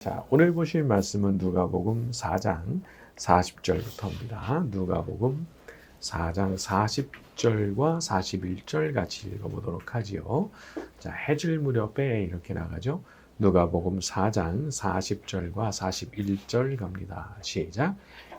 자, 오늘 보실 말씀은 누가복음 4장 40절부터입니다. 누가복음 4장 40절과 41절 같이 읽어보도록 하지요. 자, 해질 무렵에 이렇게 나가죠. 누가복음 4장 40절과 41절 갑니다. 시작.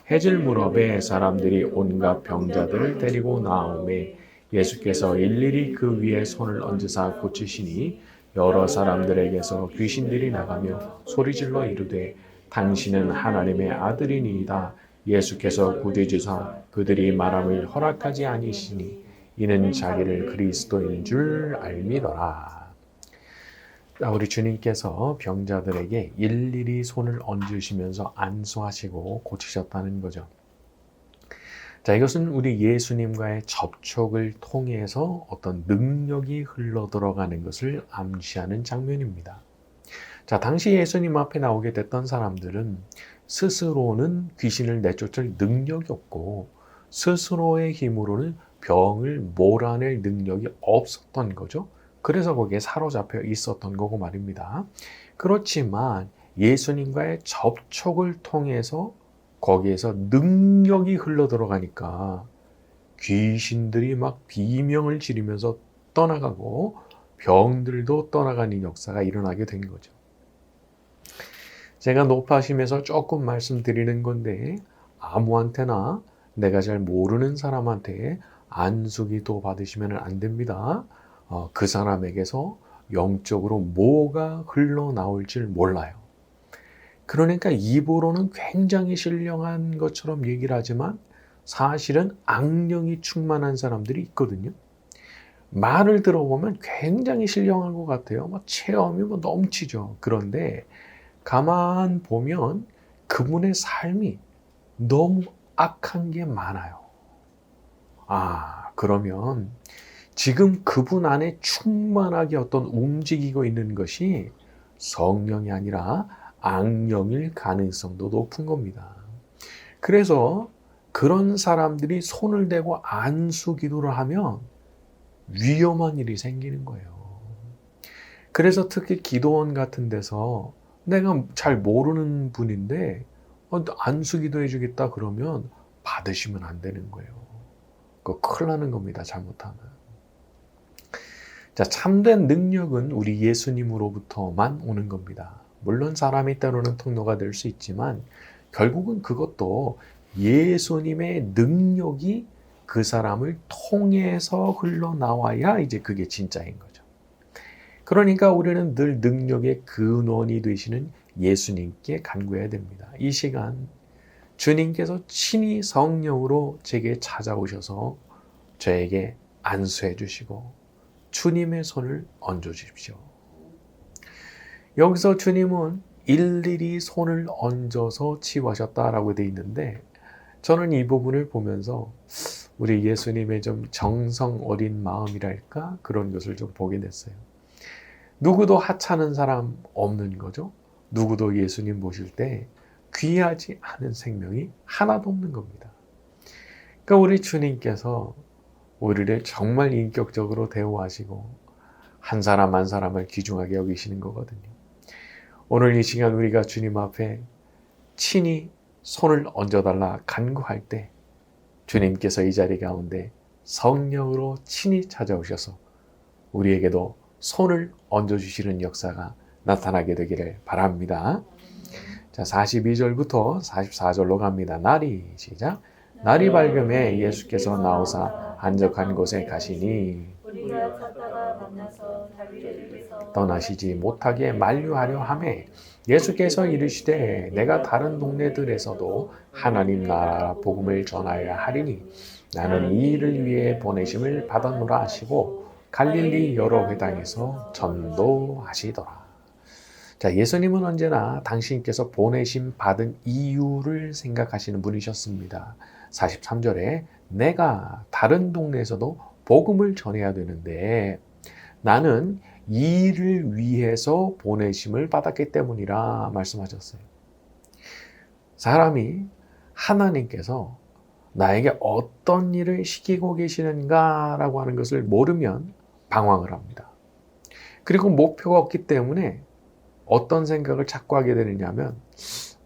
해질 무렵에 사람들이 온갖 병자들을 데리고 나오매 예수께서 일일이 그 위에 손을 얹으사 고치시니 여러 사람들에게서 귀신들이 나가며 소리질러 이르되 당신은 하나님의 아들이니이다. 예수께서 부르짖으사 그들이 말함을 허락하지 아니시니 이는 자기를 그리스도인 줄 알미더라. 우리 주님께서 병자들에게 일일이 손을 얹으시면서 안수하시고 고치셨다는 거죠. 자, 이것은 우리 예수님과의 접촉을 통해서 어떤 능력이 흘러 들어가는 것을 암시하는 장면입니다. 자, 당시 예수님 앞에 나오게 됐던 사람들은 스스로는 귀신을 내쫓을 능력이 없고 스스로의 힘으로는 병을 몰아낼 능력이 없었던 거죠. 그래서 거기에 사로잡혀 있었던 거고 말입니다. 그렇지만 예수님과의 접촉을 통해서 거기에서 능력이 흘러 들어가니까 귀신들이 막 비명을 지르면서 떠나가고 병들도 떠나가는 역사가 일어나게 된 거죠. 제가 높아심에서 조금 말씀드리는 건데 아무한테나 내가 잘 모르는 사람한테 안수기도 받으시면 안 됩니다. 그 사람에게서 영적으로 뭐가 흘러나올 줄 몰라요. 그러니까 입으로는 굉장히 신령한 것처럼 얘기를 하지만 사실은 악령이 충만한 사람들이 있거든요. 말을 들어보면 굉장히 신령한 것 같아요. 체험이 넘치죠. 그런데 가만 보면 그분의 삶이 너무 악한 게 많아요. 그러면 지금 그분 안에 충만하게 어떤 움직이고 있는 것이 성령이 아니라 악령일 가능성도 높은 겁니다. 그래서 그런 사람들이 손을 대고 안수 기도를 하면 위험한 일이 생기는 거예요. 그래서 특히 기도원 같은 데서 내가 잘 모르는 분인데 안수 기도해 주겠다 그러면 받으시면 안 되는 거예요. 그거 큰일 나는 겁니다. 잘못하면. 자, 참된 능력은 우리 예수님으로부터만 오는 겁니다. 물론 사람이 때로는 통로가 될 수 있지만 결국은 그것도 예수님의 능력이 그 사람을 통해서 흘러나와야 이제 그게 진짜인 거죠. 그러니까 우리는 늘 능력의 근원이 되시는 예수님께 간구해야 됩니다. 이 시간 주님께서 친히 성령으로 제게 찾아오셔서 저에게 안수해 주시고 주님의 손을 얹어 주십시오. 여기서 주님은 일일이 손을 얹어서 치유하셨다라고 되어 있는데 저는 이 부분을 보면서 우리 예수님의 좀 정성 어린 마음이랄까 그런 것을 좀 보게 됐어요. 누구도 하찮은 사람 없는 거죠. 누구도 예수님 보실 때 귀하지 않은 생명이 하나도 없는 겁니다. 그러니까 우리 주님께서 우리를 정말 인격적으로 대우하시고 한 사람 한 사람을 귀중하게 여기시는 거거든요. 오늘 이 시간 우리가 주님 앞에 친히 손을 얹어달라 간구할 때 주님께서 이 자리 가운데 성령으로 친히 찾아오셔서 우리에게도 손을 얹어주시는 역사가 나타나게 되기를 바랍니다. 자, 42절부터 44절로 갑니다. 날이 시작. 날이 밝음에 예수께서 나오사 한적한 곳에 가시니 우리가 찾다가 만나서 자기를 떠나시지 못하게 만류하려 하매 예수께서 이르시되 내가 다른 동네들에서도 하나님 나라 복음을 전하여야 하리니 나는 이 일을 위해 보내심을 받았노라 하시고 갈릴리 여러 회당에서 전도하시더라. 자, 예수님은 언제나 당신께서 보내심 받은 이유를 생각하시는 분이셨습니다. 43절에 내가 다른 동네에서도 복음을 전해야 되는데 나는 이 일을 위해서 보내심을 받았기 때문이라 말씀하셨어요. 사람이 하나님께서 나에게 어떤 일을 시키고 계시는가라고 하는 것을 모르면 방황을 합니다. 그리고 목표가 없기 때문에 어떤 생각을 자꾸 하게 되느냐면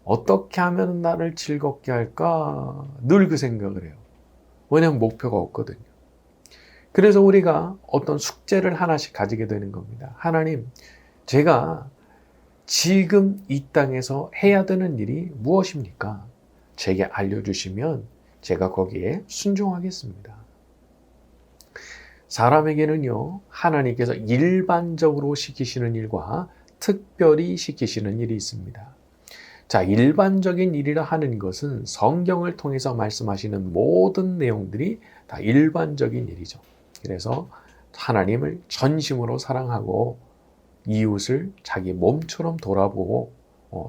어떻게 하면 나를 즐겁게 할까? 늘 그 생각을 해요. 왜냐하면 목표가 없거든요. 그래서 우리가 어떤 숙제를 하나씩 가지게 되는 겁니다. 하나님, 제가 지금 이 땅에서 해야 되는 일이 무엇입니까? 제게 알려주시면 제가 거기에 순종하겠습니다. 사람에게는요, 하나님께서 일반적으로 시키시는 일과 특별히 시키시는 일이 있습니다. 자, 일반적인 일이라 하는 것은 성경을 통해서 말씀하시는 모든 내용들이 다 일반적인 일이죠. 그래서 하나님을 전심으로 사랑하고 이웃을 자기 몸처럼 돌아보고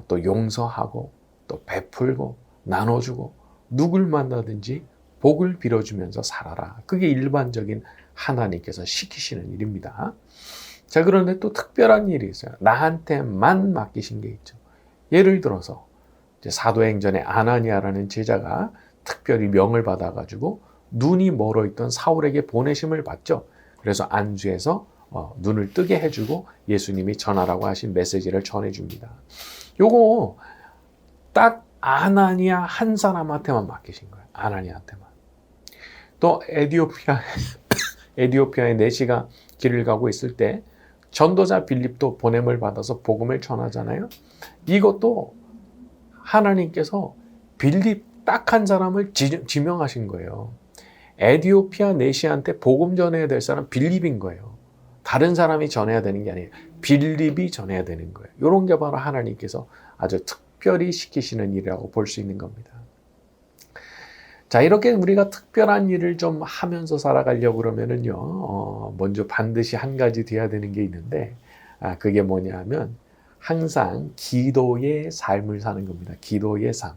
또 용서하고 또 베풀고 나눠주고 누굴 만나든지 복을 빌어주면서 살아라. 그게 일반적인 하나님께서 시키시는 일입니다. 자, 그런데 또 특별한 일이 있어요. 나한테만 맡기신 게 있죠. 예를 들어서 이제 사도행전에 아나니아라는 제자가 특별히 명을 받아가지고 눈이 멀어 있던 사울에게 보내심을 받죠. 그래서 안수해서 눈을 뜨게 해주고 예수님이 전하라고 하신 메시지를 전해줍니다. 요거 딱 아나니아 한 사람한테만 맡기신 거예요. 아나니아한테만. 또 에디오피아의 내시가 길을 가고 있을 때 전도자 빌립도 보냄을 받아서 복음을 전하잖아요. 이것도 하나님께서 빌립 딱 한 사람을 지명하신 거예요. 에디오피아 내시한테 복음 전해야 될 사람 빌립인 거예요. 다른 사람이 전해야 되는 게 아니에요. 빌립이 전해야 되는 거예요. 이런 게 바로 하나님께서 아주 특별히 시키시는 일이라고 볼 수 있는 겁니다. 자, 이렇게 우리가 특별한 일을 좀 하면서 살아가려고 그러면은요, 먼저 반드시 한 가지 돼야 되는 게 있는데, 그게 뭐냐 하면, 항상 기도의 삶을 사는 겁니다. 기도의 삶.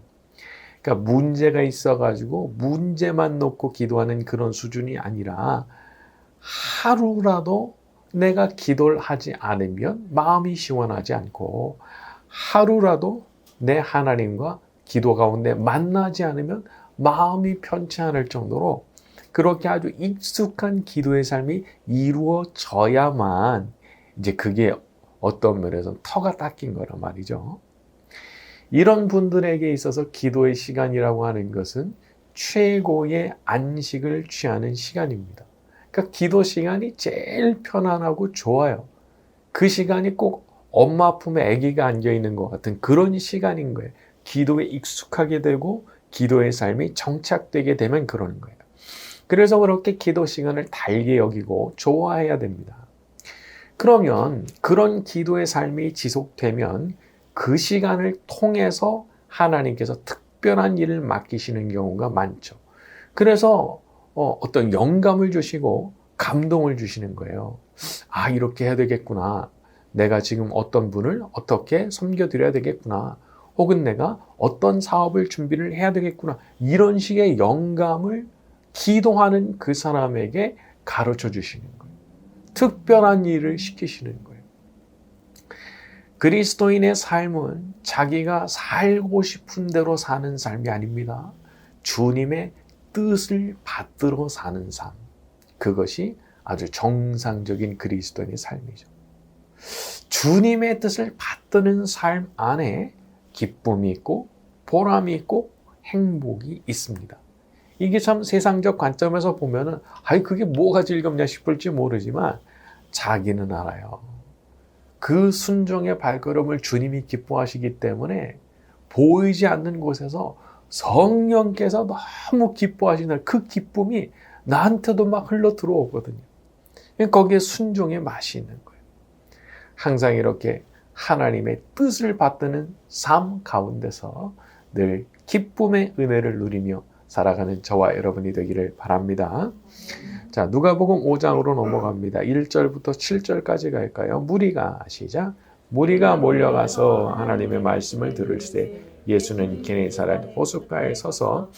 그러니까 문제가 있어가지고 문제만 놓고 기도하는 그런 수준이 아니라 하루라도 내가 기도를 하지 않으면 마음이 시원하지 않고 하루라도 내 하나님과 기도 가운데 만나지 않으면 마음이 편치 않을 정도로 그렇게 아주 익숙한 기도의 삶이 이루어져야만 이제 그게 어떤 면에서는 터가 닦인 거란 말이죠. 이런 분들에게 있어서 기도의 시간이라고 하는 것은 최고의 안식을 취하는 시간입니다. 그러니까 기도 시간이 제일 편안하고 좋아요. 그 시간이 꼭 엄마 품에 아기가 안겨 있는 것 같은 그런 시간인 거예요. 기도에 익숙하게 되고 기도의 삶이 정착되게 되면 그러는 거예요. 그래서 그렇게 기도 시간을 달게 여기고 좋아해야 됩니다. 그러면 그런 기도의 삶이 지속되면 그 시간을 통해서 하나님께서 특별한 일을 맡기시는 경우가 많죠. 그래서 어떤 영감을 주시고 감동을 주시는 거예요. 아, 이렇게 해야 되겠구나. 내가 지금 어떤 분을 어떻게 섬겨드려야 되겠구나. 혹은 내가 어떤 사업을 준비를 해야 되겠구나. 이런 식의 영감을 기도하는 그 사람에게 가르쳐 주시는 거예요. 특별한 일을 시키시는 거예요. 그리스도인의 삶은 자기가 살고 싶은 대로 사는 삶이 아닙니다. 주님의 뜻을 받들어 사는 삶. 그것이 아주 정상적인 그리스도인의 삶이죠. 주님의 뜻을 받드는 삶 안에 기쁨이 있고 보람이 있고 행복이 있습니다. 이게 참 세상적 관점에서 보면은 그게 뭐가 즐겁냐 싶을지 모르지만 자기는 알아요. 그 순종의 발걸음을 주님이 기뻐하시기 때문에 보이지 않는 곳에서 성령께서 너무 기뻐하시는 그 기쁨이 나한테도 막 흘러 들어오거든요. 거기에 순종의 맛이 있는 거예요. 항상 이렇게 하나님의 뜻을 받드는 삶 가운데서 늘 기쁨의 은혜를 누리며 살아가는 저와 여러분이 되기를 바랍니다. 자, 누가복음 5장으로 넘어갑니다. 1절부터 7절까지 갈까요? 시작. 무리가 몰려가서 하나님의 말씀을 들을새 예수는 게네사렛 호숫가에 서서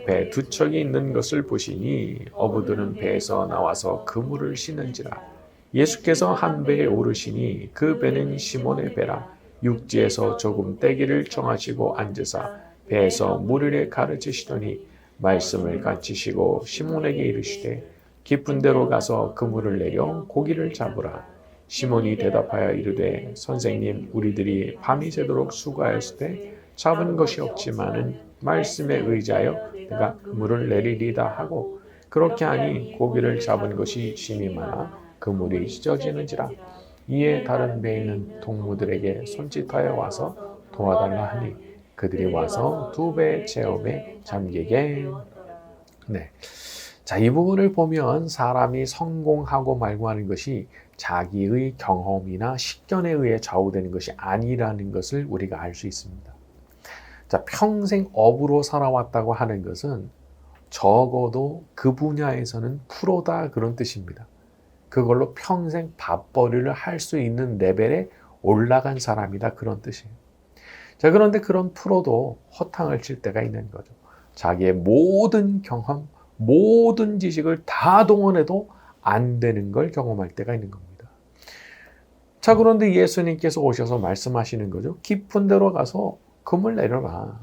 배 두 척이 있는 것을 보시니 어부들은 배에서 나와서 그물을 씻는지라. 예수께서 한 배에 오르시니 그 배는 시몬의 배라. 육지에서 조금 떼기를 정하시고 앉으사 배에서 물을 가르치시더니 말씀을 가르치시고 시몬에게 이르시되 깊은 데로 가서 그물을 내려 고기를 잡으라. 시몬이 대답하여 이르되 선생님 우리들이 밤이 새도록 수고하였으되 잡은 것이 없지만은 말씀에 의지하여 내가 그물을 내리리다 하고 그렇게 하니 고기를 잡은 것이 심히 많아 그물이 찢어지는지라. 이에 다른 배에 있는 동무들에게 손짓하여 와서 도와달라 하니 그들이 와서 두 배의 체험에 잠기게. 네. 자, 이 부분을 보면 사람이 성공하고 말고 하는 것이 자기의 경험이나 식견에 의해 좌우되는 것이 아니라는 것을 우리가 알 수 있습니다. 자, 평생 업으로 살아왔다고 하는 것은 적어도 그 분야에서는 프로다 그런 뜻입니다. 그걸로 평생 밥벌이를 할 수 있는 레벨에 올라간 사람이다 그런 뜻이에요. 자, 그런데 그런 프로도 허탕을 칠 때가 있는 거죠. 자기의 모든 경험, 모든 지식을 다 동원해도 안 되는 걸 경험할 때가 있는 겁니다. 자, 그런데 예수님께서 오셔서 말씀하시는 거죠. 깊은 데로 가서 그물 내려라.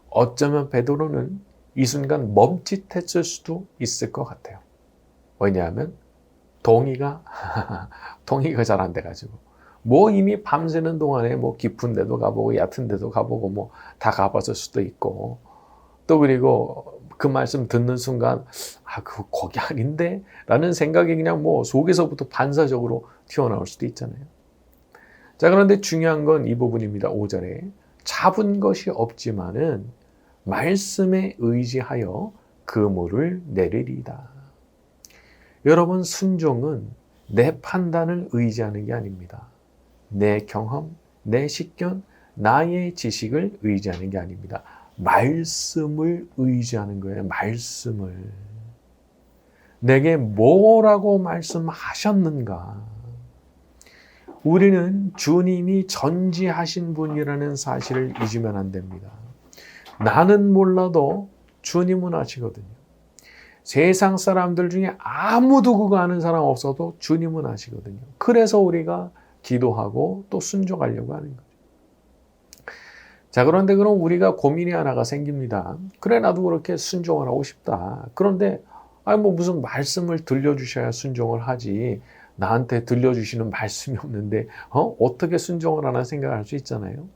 어쩌면 베드로는 이 순간 멈칫했을 수도 있을 것 같아요. 왜냐하면 동의가 잘 안 돼가지고 뭐 이미 밤새는 동안에 뭐 깊은 데도 가보고 얕은 데도 가보고 뭐 다 가봤을 수도 있고 또 그리고 그 말씀 듣는 순간 그거 거기 아닌데? 라는 생각이 그냥 뭐 속에서부터 반사적으로 튀어나올 수도 있잖아요. 자, 그런데 중요한 건 이 부분입니다. 5절에 잡은 것이 없지만은 말씀에 의지하여 그물을 내리리다. 여러분, 순종은 내 판단을 의지하는 게 아닙니다. 내 경험, 내 식견, 나의 지식을 의지하는 게 아닙니다. 말씀을 의지하는 거예요. 말씀을. 내게 뭐라고 말씀하셨는가? 우리는 주님이 전지하신 분이라는 사실을 잊으면 안 됩니다. 나는 몰라도 주님은 아시거든요. 세상 사람들 중에 아무도 그거 아는 사람 없어도 주님은 아시거든요. 그래서 우리가 기도하고 또 순종하려고 하는 거죠. 자, 그런데 그럼 우리가 고민이 하나가 생깁니다. 그래, 나도 그렇게 순종을 하고 싶다. 그런데 뭐 무슨 말씀을 들려주셔야 순종을 하지. 나한테 들려주시는 말씀이 없는데 어떻게 순종을 하나 생각할 수 있잖아요.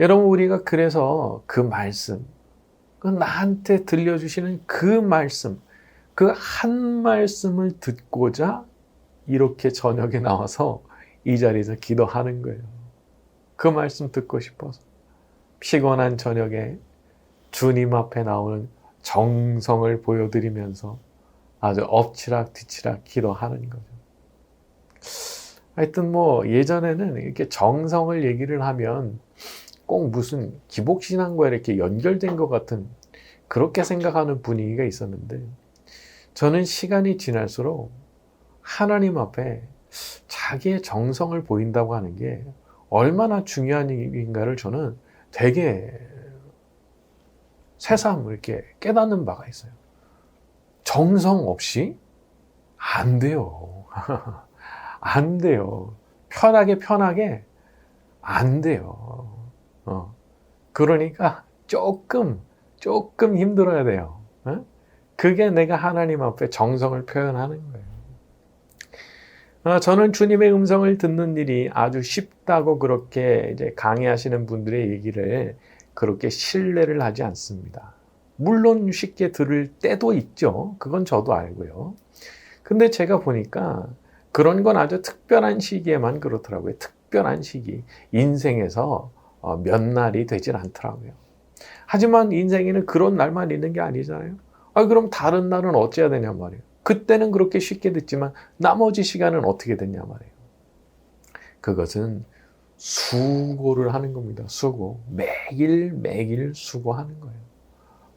여러분, 우리가 그래서 그 말씀, 나한테 들려주시는 그 말씀, 그 한 말씀을 듣고자 이렇게 저녁에 나와서 이 자리에서 기도하는 거예요. 그 말씀 듣고 싶어서 피곤한 저녁에 주님 앞에 나오는 정성을 보여드리면서 아주 엎치락 뒤치락 기도하는 거죠. 하여튼 뭐 예전에는 이렇게 정성을 얘기를 하면 꼭 무슨 기복신앙과 이렇게 연결된 것 같은 그렇게 생각하는 분위기가 있었는데 저는 시간이 지날수록 하나님 앞에 자기의 정성을 보인다고 하는 게 얼마나 중요한 일인가를 저는 되게 새삼 이렇게 깨닫는 바가 있어요. 정성 없이 안 돼요. 안 돼요. 편하게 안 돼요. 그러니까 조금 힘들어야 돼요. 그게 내가 하나님 앞에 정성을 표현하는 거예요. 저는 주님의 음성을 듣는 일이 아주 쉽다고 그렇게 이제 강의하시는 분들의 얘기를 그렇게 신뢰를 하지 않습니다. 물론 쉽게 들을 때도 있죠. 그건 저도 알고요. 근데 제가 보니까 그런 건 아주 특별한 시기에만 그렇더라고요. 특별한 시기. 인생에서 몇 날이 되질 않더라고요. 하지만 인생에는 그런 날만 있는 게 아니잖아요. 그럼 다른 날은 어찌해야 되냐 말이에요. 그때는 그렇게 쉽게 듣지만 나머지 시간은 어떻게 됐냐 말이에요. 그것은 수고를 하는 겁니다. 수고. 매일 수고하는 거예요.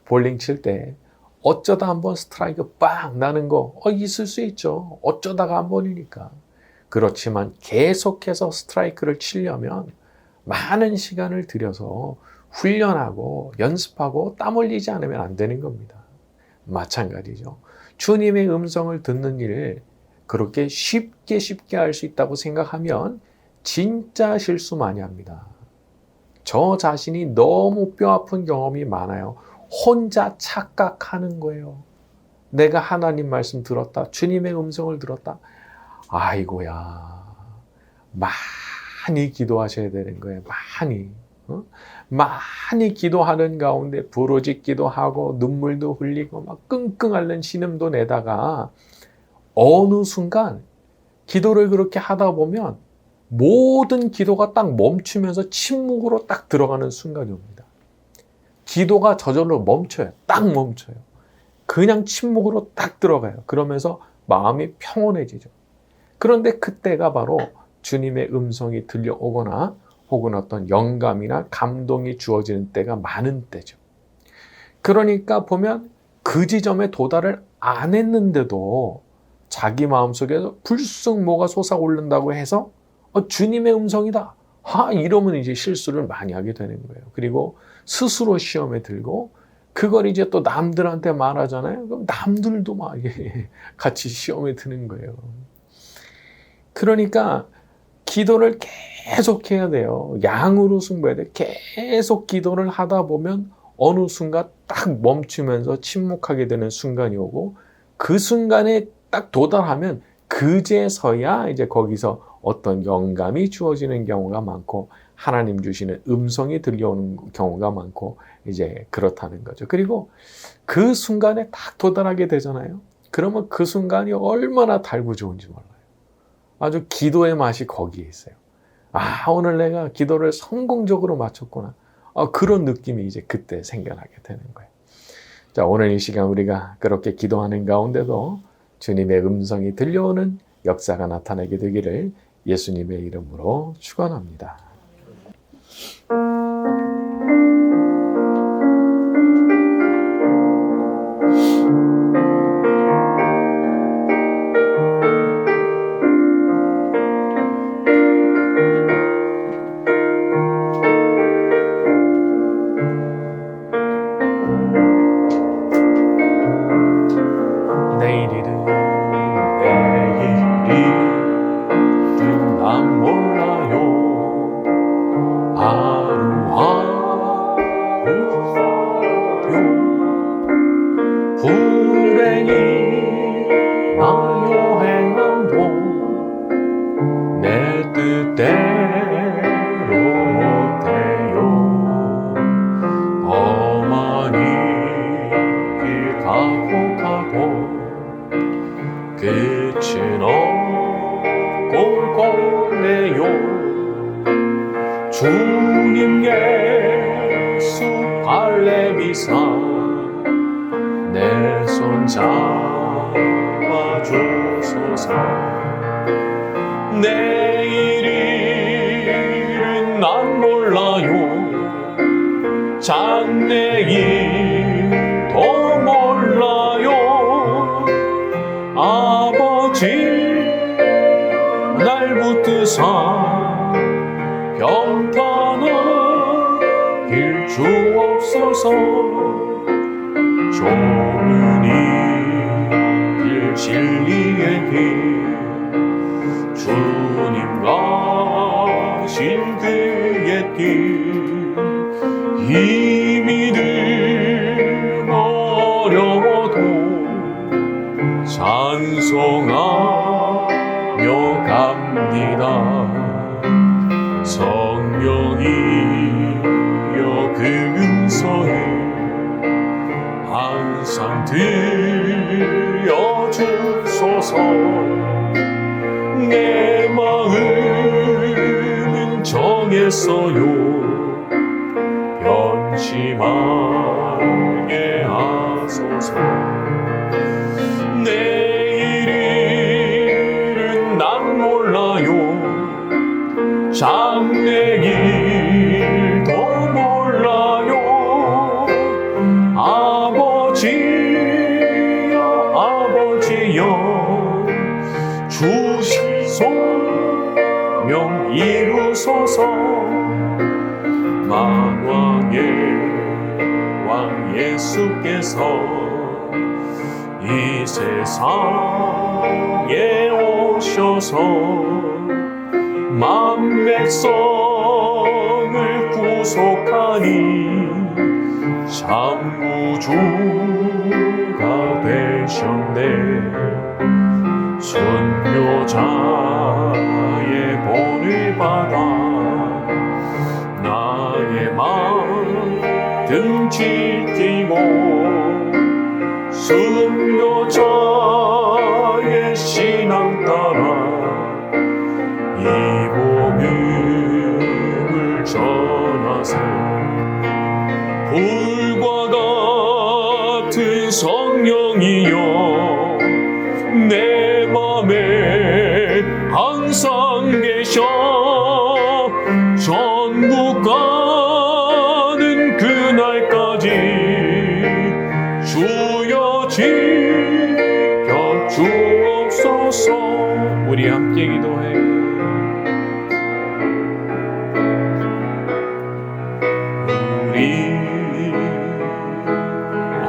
볼링 칠 때 어쩌다 한번 스트라이크 빵 나는 거 있을 수 있죠. 어쩌다가 한 번이니까. 그렇지만 계속해서 스트라이크를 치려면 많은 시간을 들여서 훈련하고 연습하고 땀 흘리지 않으면 안 되는 겁니다. 마찬가지죠. 주님의 음성을 듣는 일을 그렇게 쉽게 할 수 있다고 생각하면 진짜 실수 많이 합니다. 저 자신이 너무 뼈아픈 경험이 많아요. 혼자 착각하는 거예요. 내가 하나님 말씀 들었다. 주님의 음성을 들었다. 아이고야, 많이 기도하셔야 되는 거예요. 많이. 많이 기도하는 가운데 부르짖기도 하고 눈물도 흘리고 막 끙끙 앓는 신음도 내다가 어느 순간 기도를 그렇게 하다 보면 모든 기도가 딱 멈추면서 침묵으로 딱 들어가는 순간이 옵니다. 기도가 저절로 멈춰요. 딱 멈춰요. 그냥 침묵으로 딱 들어가요. 그러면서 마음이 평온해지죠. 그런데 그때가 바로 주님의 음성이 들려오거나 혹은 어떤 영감이나 감동이 주어지는 때가 많은 때죠. 그러니까 보면 그 지점에 도달을 안 했는데도 자기 마음속에서 불쑥 뭐가 솟아오른다고 해서 주님의 음성이다. 이러면 이제 실수를 많이 하게 되는 거예요. 그리고 스스로 시험에 들고 그걸 이제 또 남들한테 말하잖아요. 그럼 남들도 막 같이 시험에 드는 거예요. 그러니까 기도를 계속 해야 돼요. 양으로 승부해야 돼요. 계속 기도를 하다 보면 어느 순간 딱 멈추면서 침묵하게 되는 순간이 오고 그 순간에 딱 도달하면 그제서야 이제 거기서 어떤 영감이 주어지는 경우가 많고 하나님 주시는 음성이 들려오는 경우가 많고 이제 그렇다는 거죠. 그리고 그 순간에 딱 도달하게 되잖아요. 그러면 그 순간이 얼마나 달고 좋은지 몰라요. 아주 기도의 맛이 거기에 있어요. 오늘 내가 기도를 성공적으로 마쳤구나. 그런 느낌이 이제 그때 생겨나게 되는 거예요. 자, 오늘 이 시간 우리가 그렇게 기도하는 가운데도 주님의 음성이 들려오는 역사가 나타나게 되기를 예수님의 이름으로 축원합니다. 난 몰라요. 불행이 나요 행함도 내 뜻대로 못해요. 험한 길 가고 가도 끝은 없고 네요. 주님 예수 발레비사 내 손 잡아주소서. 내일은 난 몰라요. 장래일도 몰라요. 아버지 날 붙드사 평탄한 길 주옵소서. 좁은 이 길 진리의 길 주님 가신 그의 길 힘이 들고 어려워도 찬송하며 갑니다. 성령이여 그 음성을 항상 들려주소서. 내 마음은 정했어요. 변치 말게 하소서. 내일은 난 몰라요. 장래일도 몰라요. 아버지여 주신 소명 이루소서. 만왕의 왕 예수께서 이 세상에 오셔서 만 백성을 구속하니 참 구주가 되셨네. 순교자의 본을 받아 나의 마음 등지키고 순교자의 신앙 따라 이 복음을 전하세. 불과 같은 성령이여 내 맘에 항상 계셔. 천국 가는 그날까지 주여 지켜 주옵소서. 우리 함께 기도해. 우리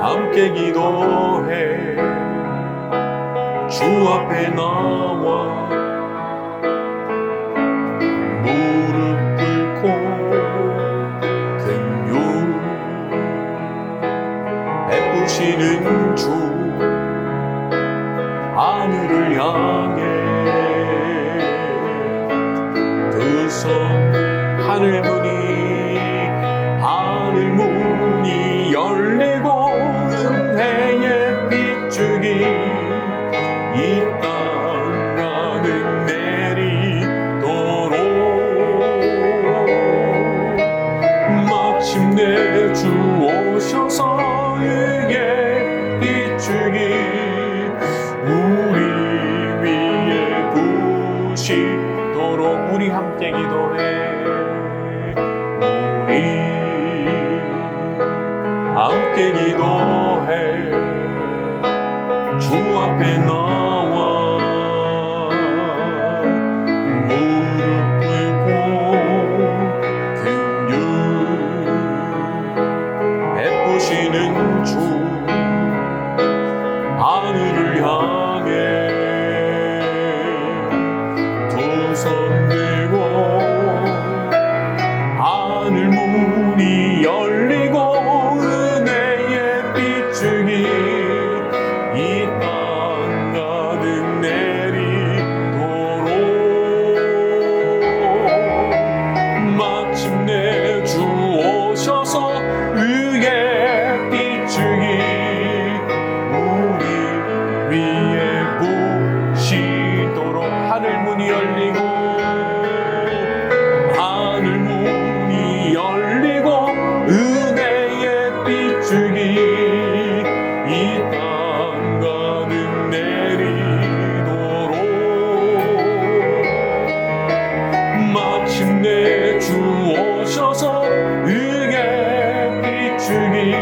함께 기도해. 주 앞에 나와 무릎 꿇고 긍휼 베푸시는 주 하늘을 향해 두 손 하늘 문이 열리고 은혜의 빗줄기 이 땅 가득 내리도록 마침내 주 오셔서 의의 빗줄기 우리 위에 부시도록. 우리 함께 기도해. 우리 함께 기도해. 주 앞에 나와 무릎 꿇고 긍휼 베푸시는 주 하늘을 향해 두 손 들고 하늘 문이 열리고 은혜의 빗줄기 이 땅 가득 내리도록 마침내 주 오셔서 의의 빗줄기 우리 위에 부시도록. 하늘 문이 열리고 하늘 문이 열리고 은혜의 빗줄기 이 땅 가득 내리도록 마침내 주 오셔서 의의 빗줄기